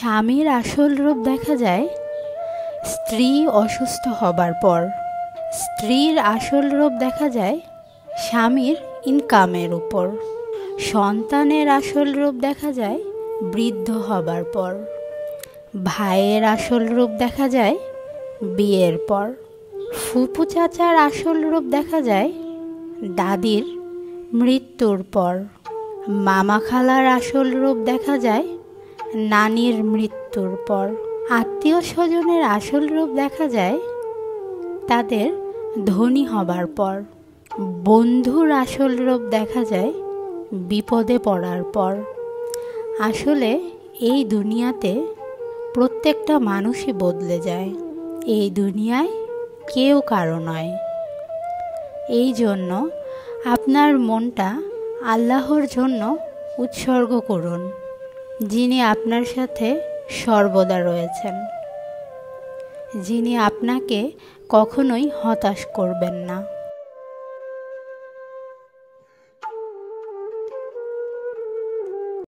স্বামীর আসল রূপ দেখা যায় স্ত্রী অসুস্থ হবার পর। স্ত্রীর আসল রূপ দেখা যায় স্বামীর ইনকামের উপর। সন্তানের আসল রূপ দেখা যায় বৃদ্ধ হবার পর। ভাইয়ের আসল রূপ দেখা যায় বিয়ের পর। ফুপু চাচার আসল রূপ দেখা যায় দাদির মৃত্যুর পর। মামা খালার আসল রূপ দেখা যায় নানির মৃত্যুর পর। আত্মীয় স্বজনের আসল রূপ দেখা যায় তাদের ধনী হবার পর। বন্ধুর আসল রূপ দেখা যায় বিপদে পড়ার পর। আসলে এই দুনিয়াতে প্রত্যেকটা মানুষই বদলে যায়। এই দুনিয়ায় কেউ কারো নয়। এই জন্য আপনার মনটা আল্লাহর জন্য উৎসর্গ করুন, যিনি আপনার সাথে সর্বদা রয়েছেন, যিনি আপনাকে কখনোই হতাশ করবেন না।